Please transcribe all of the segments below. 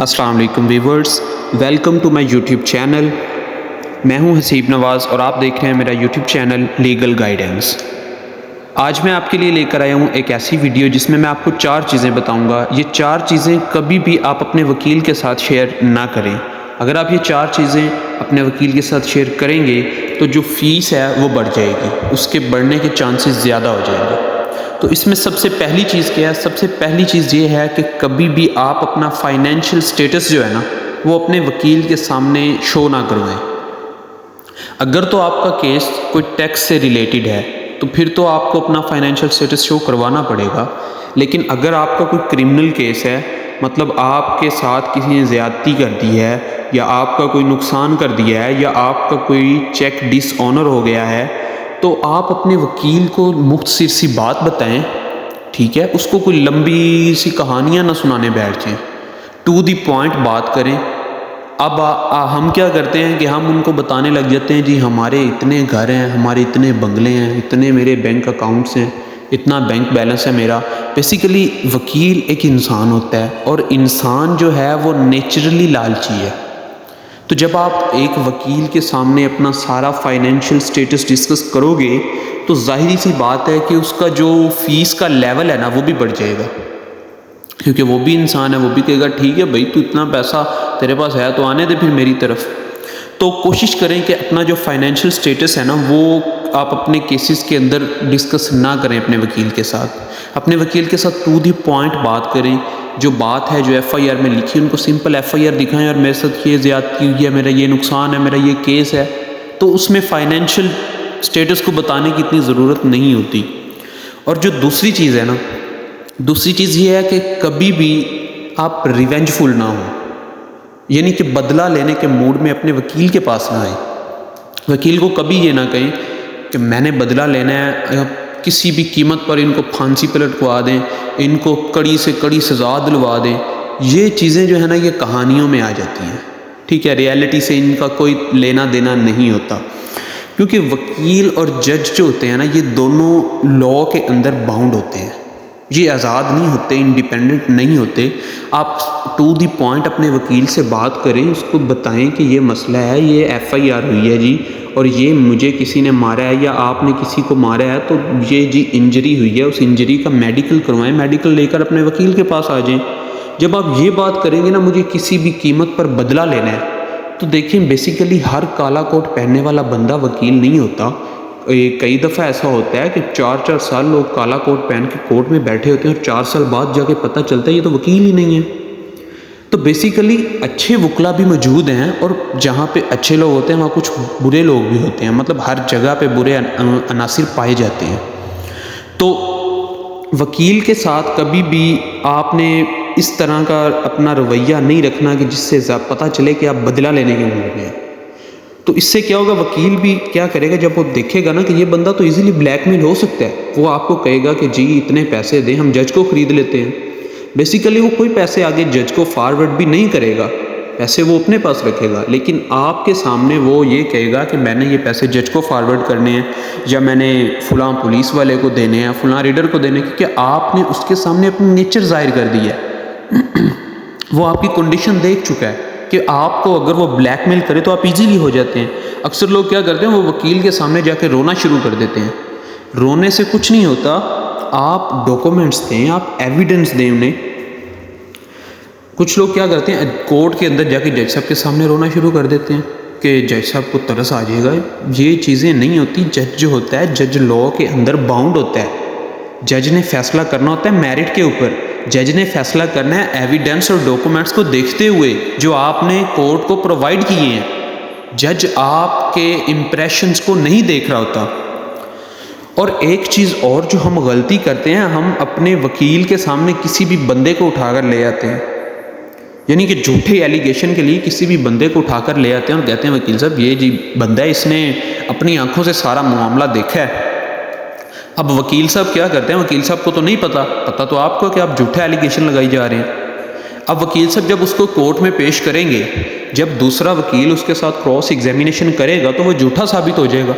السلام علیکم viewers, welcome to my YouTube channel. میں ہوں حسیب نواز اور آپ دیکھ رہے ہیں میرا یوٹیوب چینل لیگل گائیڈنس۔ آج میں آپ کے لیے لے کر آیا ہوں ایک ایسی ویڈیو جس میں آپ کو 4 چیزیں بتاؤں گا۔ یہ 4 چیزیں کبھی بھی آپ اپنے وکیل کے ساتھ شیئر نہ کریں۔ اگر آپ یہ 4 چیزیں اپنے وکیل کے ساتھ شیئر کریں گے تو جو فیس ہے وہ بڑھ جائے گی، اس کے بڑھنے کے چانسز زیادہ ہو جائیں گے۔ تو اس میں سب سے پہلی چیز کیا ہے؟ سب سے پہلی چیز یہ ہے کہ کبھی بھی آپ اپنا فائنینشیل سٹیٹس جو ہے نا وہ اپنے وکیل کے سامنے شو نہ کروائیں۔ اگر تو آپ کا کیس کوئی ٹیکس سے ریلیٹڈ ہے تو پھر تو آپ کو اپنا فائنینشیل سٹیٹس شو کروانا پڑے گا، لیکن اگر آپ کا کوئی کرمنل کیس ہے، مطلب آپ کے ساتھ کسی نے زیادتی کر دی ہے یا آپ کا کوئی نقصان کر دیا ہے یا آپ کا کوئی چیک ڈس آنر ہو گیا ہے، تو آپ اپنے وکیل کو مختصر سی بات بتائیں، ٹھیک ہے؟ اس کو کوئی لمبی سی کہانیاں نہ سنانے بیٹھ جائیں، ٹو دی پوائنٹ بات کریں۔ اب ہم کیا کرتے ہیں کہ ہم ان کو بتانے لگ جاتے ہیں جی ہمارے اتنے گھر ہیں، ہمارے اتنے بنگلے ہیں، اتنے میرے بینک اکاؤنٹس ہیں، اتنا بینک بیلنس ہے میرا۔ بیسیکلی وکیل ایک انسان ہوتا ہے اور انسان جو ہے وہ نیچرلی لالچی ہے۔ تو جب آپ ایک وکیل کے سامنے اپنا سارا فائنینشیل سٹیٹس ڈسکس کرو گے تو ظاہری سی بات ہے کہ اس کا جو فیس کا لیول ہے نا وہ بھی بڑھ جائے گا، کیونکہ وہ بھی انسان ہے، وہ بھی کہے گا ٹھیک ہے بھائی تو اتنا پیسہ تیرے پاس ہے تو آنے دے پھر میری طرف۔ تو کوشش کریں کہ اپنا جو فائنینشیل سٹیٹس ہے نا وہ آپ اپنے کیسز کے اندر ڈسکس نہ کریں اپنے وکیل کے ساتھ۔ اپنے وکیل کے ساتھ ٹو دی پوائنٹ بات کریں، جو بات ہے جو ایف آئی آر میں لکھی ان کو سمپل ایف آئی آر دکھائیں اور میرے ساتھ یہ زیادتی ہوئی ہے، میرا یہ نقصان ہے، میرا یہ کیس ہے۔ تو اس میں فائنینشیل سٹیٹس کو بتانے کی اتنی ضرورت نہیں ہوتی۔ اور جو دوسری چیز ہے نا، دوسری چیز یہ ہے کہ کبھی بھی آپ ریونج فل نہ ہوں، یعنی کہ بدلہ لینے کے موڈ میں اپنے وکیل کے پاس نہ آئیں۔ وکیل کو کبھی یہ نہ کہیں کہ میں نے بدلہ لینا ہے، کسی بھی قیمت پر ان کو پھانسی پہ لٹکوا دیں، ان کو کڑی سے کڑی سزا دلوا دیں۔ یہ چیزیں جو ہے نا یہ کہانیوں میں آ جاتی ہیں، ٹھیک ہے؟ ریالٹی سے ان کا کوئی لینا دینا نہیں ہوتا، کیونکہ وکیل اور جج جو ہوتے ہیں نا یہ دونوں لاء کے اندر باؤنڈ ہوتے ہیں، یہ آزاد نہیں ہوتے، انڈیپینڈنٹ نہیں ہوتے۔ آپ ٹو دی پوائنٹ اپنے وکیل سے بات کریں، اس کو بتائیں کہ یہ مسئلہ ہے، یہ ایف آئی آر ہوئی ہے جی، اور یہ مجھے کسی نے مارا ہے یا آپ نے کسی کو مارا ہے، تو یہ جی انجری ہوئی ہے، اس انجری کا میڈیکل کروائیں، میڈیکل لے کر اپنے وکیل کے پاس آ جائیں۔ جب آپ یہ بات کریں گے نا مجھے کسی بھی قیمت پر بدلہ لینا ہے، تو دیکھیں بیسیکلی ہر کالا کوٹ پہننے والا بندہ وکیل نہیں ہوتا۔ کئی دفعہ ایسا ہوتا ہے کہ 4 سال لوگ کالا کوٹ پہن کے کورٹ میں بیٹھے ہوتے ہیں اور 4 سال بعد جا کے پتہ چلتا ہے یہ تو وکیل ہی نہیں ہے۔ تو بیسیکلی اچھے وکلا بھی موجود ہیں، اور جہاں پہ اچھے لوگ ہوتے ہیں وہاں کچھ برے لوگ بھی ہوتے ہیں، مطلب ہر جگہ پہ برے عناصر پائے جاتے ہیں۔ تو وکیل کے ساتھ کبھی بھی آپ نے اس طرح کا اپنا رویہ نہیں رکھنا کہ جس سے پتہ چلے کہ آپ بدلہ لینے کے موڈ میں ہیں۔ تو اس سے کیا ہوگا، وکیل بھی کیا کرے گا جب وہ دیکھے گا نا کہ یہ بندہ تو ایزیلی بلیک میل ہو سکتا ہے، وہ آپ کو کہے گا کہ جی اتنے پیسے دیں، ہم جج کو خرید لیتے ہیں۔ بیسیکلی وہ کوئی پیسے آگے جج کو فارورڈ بھی نہیں کرے گا، پیسے وہ اپنے پاس رکھے گا، لیکن آپ کے سامنے وہ یہ کہے گا کہ میں نے یہ پیسے جج کو فارورڈ کرنے ہیں، یا میں نے فلاں پولیس والے کو دینے ہیں، فلاں ریڈر کو دینے ہیں، کیونکہ آپ نے اس کے سامنے اپنی نیچر ظاہر کر دی ہے۔ وہ آپ کی کنڈیشن دیکھ چکا ہے کہ آپ کو اگر وہ بلیک میل کرے تو آپ ایزیلی ہو جاتے ہیں۔ اکثر لوگ کیا کرتے ہیں، وہ وکیل کے سامنے جا کے رونا شروع کر دیتے ہیں۔ رونے سے کچھ نہیں ہوتا، آپ ڈاکومنٹس دیں، آپ ایویڈنس دیں انہیں۔ کچھ لوگ کیا کرتے ہیں، کورٹ کے اندر جا کے جج صاحب کے سامنے رونا شروع کر دیتے ہیں کہ جج صاحب کو ترس آ جائے گا۔ یہ چیزیں نہیں ہوتی۔ جج جو ہوتا ہے، جج لاء کے اندر باؤنڈ ہوتا ہے، جج نے فیصلہ کرنا ہوتا ہے میرٹ کے اوپر، جج نے فیصلہ کرنا ہے ایویڈنس اور ڈاکومنٹس کو دیکھتے ہوئے جو آپ نے کورٹ کو پرووائڈ کیے ہیں۔ جج آپ کے امپریشنز کو نہیں دیکھ رہا ہوتا۔ اور ایک چیز اور جو ہم غلطی کرتے ہیں، ہم اپنے وکیل کے سامنے کسی بھی بندے کو اٹھا کر لے آتے ہیں، یعنی کہ جھوٹے ایلیگیشن کے لیے کسی بھی بندے کو اٹھا کر لے آتے ہیں اور کہتے ہیں وکیل صاحب یہ جی بندہ ہے، اس نے اپنی آنکھوں سے سارا معاملہ دیکھا ہے۔ اب وکیل صاحب کیا کرتے ہیں، وکیل صاحب کو تو نہیں پتہ تو آپ کو کہ آپ جھوٹا ایلیگیشن لگائی جا رہے ہیں۔ اب وکیل صاحب جب اس کو کورٹ میں پیش کریں گے، جب دوسرا وکیل اس کے ساتھ کراس ایگزامینیشن کرے گا تو وہ جھوٹا ثابت ہو جائے گا۔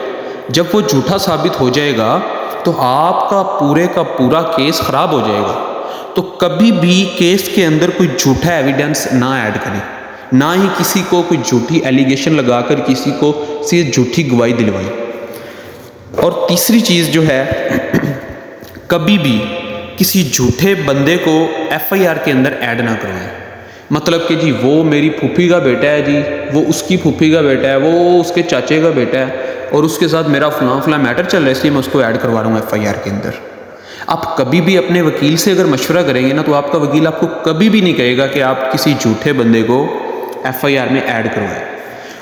جب وہ جھوٹا ثابت ہو جائے گا تو آپ کا پورے کا پورا کیس خراب ہو جائے گا۔ تو کبھی بھی کیس کے اندر کوئی جھوٹا ایویڈنس نہ ایڈ کریں، نہ ہی کسی کو کوئی جھوٹی ایلیگیشن لگا کر کسی کو جھوٹی گواہی دلوائیں۔ اور تیسری چیز جو ہے، کبھی بھی کسی جھوٹے بندے کو ایف آئی آر کے اندر ایڈ نہ کروائیں۔ مطلب کہ جی وہ میری پھوپھی کا بیٹا ہے، جی وہ اس کی پھوپھی کا بیٹا ہے، وہ اس کے چاچے کا بیٹا ہے، اور اس کے ساتھ میرا فلاں میٹر چل رہا ہے، اس لیے میں اس کو ایڈ کروا رہا ہوں ایف آئی آر کے اندر۔ آپ کبھی بھی اپنے وکیل سے اگر مشورہ کریں گے نا، تو آپ کا وکیل آپ کو کبھی بھی نہیں کہے گا کہ آپ کسی جھوٹے بندے کو ایف آئی آر میں ایڈ کروائیں۔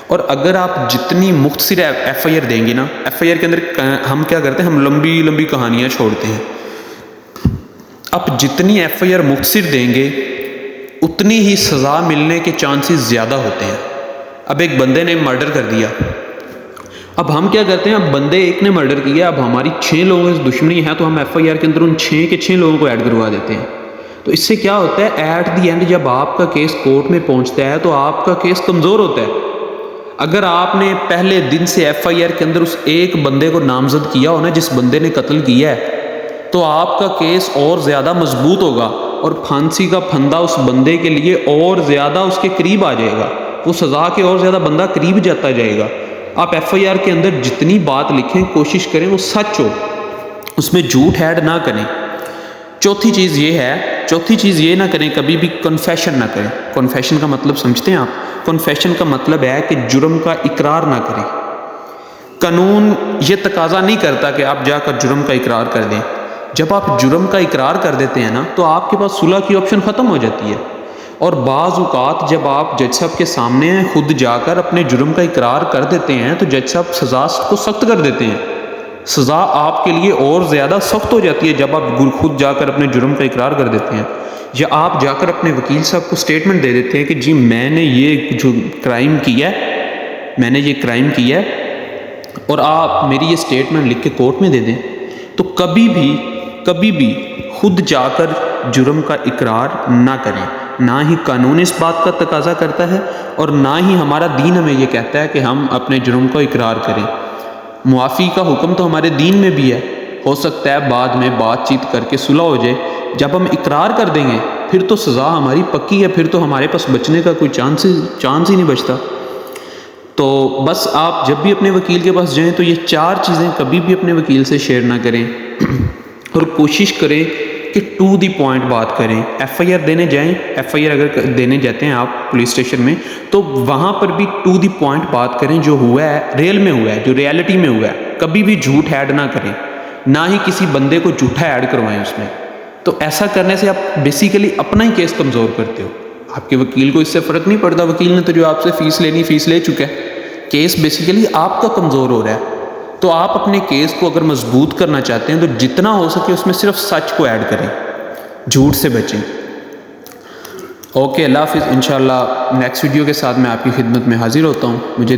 اور اگر آپ جتنی مختصر ایف آئی آر دیں گے نا، ایف آئی آر کے اندر ہم کیا کرتے ہیں، ہم لمبی لمبی کہانیاں چھوڑتے ہیں۔ آپ جتنی ایف آئی آر مختصر دیں گے اتنی ہی سزا ملنے کے چانسز زیادہ ہوتے ہیں۔ اب ایک بندے نے مرڈر کر دیا، اب ہم کیا کرتے ہیں، اب بندے ایک نے مرڈر کیا، اب ہماری 6 لوگوں سے دشمنی ہے، تو ہم ایف آئی آر کے اندر ان 6 کے 6 لوگوں کو ایڈ کروا دیتے ہیں۔ تو اس سے کیا ہوتا ہے، ایٹ دی اینڈ جب آپ کا کیس کورٹ میں پہنچتا ہے تو آپ کا کیس کمزور ہوتا ہے۔ اگر آپ نے پہلے دن سے ایف آئی آر کے اندر اس ایک بندے کو نامزد کیا ہو نا، جس بندے نے قتل کیا ہے، تو آپ کا کیس اور زیادہ مضبوط ہوگا، اور پھانسی کا پھندا اس بندے کے لیے اور زیادہ اس کے قریب آ جائے گا، وہ سزا کے اور زیادہ بندہ قریب جاتا جائے گا۔ آپ ایف آئی آر کے اندر جتنی بات لکھیں کوشش کریں وہ سچ ہو، اس میں جھوٹ ایڈ نہ کریں۔ چوتھی چیز یہ نہ کریں، کبھی بھی کنفیشن نہ کریں۔ کنفیشن کا مطلب سمجھتے ہیں آپ؟ کنفیشن کا مطلب ہے کہ جرم کا اقرار نہ کریں۔ قانون یہ تقاضا نہیں کرتا کہ آپ جا کر جرم کا اقرار کر دیں۔ جب آپ جرم کا اقرار کر دیتے ہیں نا، تو آپ کے پاس صلح کی آپشن ختم ہو جاتی ہے۔ اور بعض اوقات جب آپ جج صاحب کے سامنے ہیں، خود جا کر اپنے جرم کا اقرار کر دیتے ہیں، تو جج صاحب سزا کو سخت کر دیتے ہیں۔ سزا آپ کے لیے اور زیادہ سخت ہو جاتی ہے جب آپ خود جا کر اپنے جرم کا اقرار کر دیتے ہیں، یا آپ جا کر اپنے وکیل صاحب کو سٹیٹمنٹ دے دیتے ہیں کہ جی میں نے یہ جو کرائم کیا ہے، اور آپ میری یہ سٹیٹمنٹ لکھ کے کورٹ میں دے دیں۔ تو کبھی بھی خود جا کر جرم کا اقرار نہ کریں، نہ ہی قانون اس بات کا تقاضا کرتا ہے، اور نہ ہی ہمارا دین ہمیں یہ کہتا ہے کہ ہم اپنے جرم کو اقرار کریں۔ معافی کا حکم تو ہمارے دین میں بھی ہے، ہو سکتا ہے بعد میں بات چیت کر کے صلح ہو جائے۔ جب ہم اقرار کر دیں گے پھر تو سزا ہماری پکی ہے، پھر تو ہمارے پاس بچنے کا کوئی چانس ہی نہیں بچتا۔ تو بس آپ جب بھی اپنے وکیل کے پاس جائیں تو یہ 4 چیزیں کبھی بھی اپنے وکیل سے شیئر نہ کریں، اور کوشش کریں کہ ٹو دی پوائنٹ بات کریں۔ ایف آئی آر دینے جائیں، ایف آئی آر اگر دینے جاتے ہیں آپ پولیس اسٹیشن میں، تو وہاں پر بھی ٹو دی پوائنٹ بات کریں، جو ہوا ہے ریئل میں ہوا ہے، جو ریئلٹی میں ہوا ہے۔ کبھی بھی جھوٹ ایڈ نہ کریں، نہ ہی کسی بندے کو جھوٹا ایڈ کروائیں اس میں۔ تو ایسا کرنے سے آپ بیسیکلی اپنا ہی کیس کمزور کرتے ہو۔ آپ کے وکیل کو اس سے فرق نہیں پڑتا، وکیل نے تو جو آپ سے فیس لے چکا ہے، کیس بیسیکلی آپ کا کمزور ہو رہا ہے۔ تو آپ اپنے کیس کو اگر مضبوط کرنا چاہتے ہیں تو جتنا ہو سکے اس میں صرف سچ کو ایڈ کریں، جھوٹ سے بچیں۔ اوکے، اللہ حافظ۔ انشاءاللہ نیکسٹ ویڈیو کے ساتھ میں آپ کی خدمت میں حاضر ہوتا ہوں۔ مجھے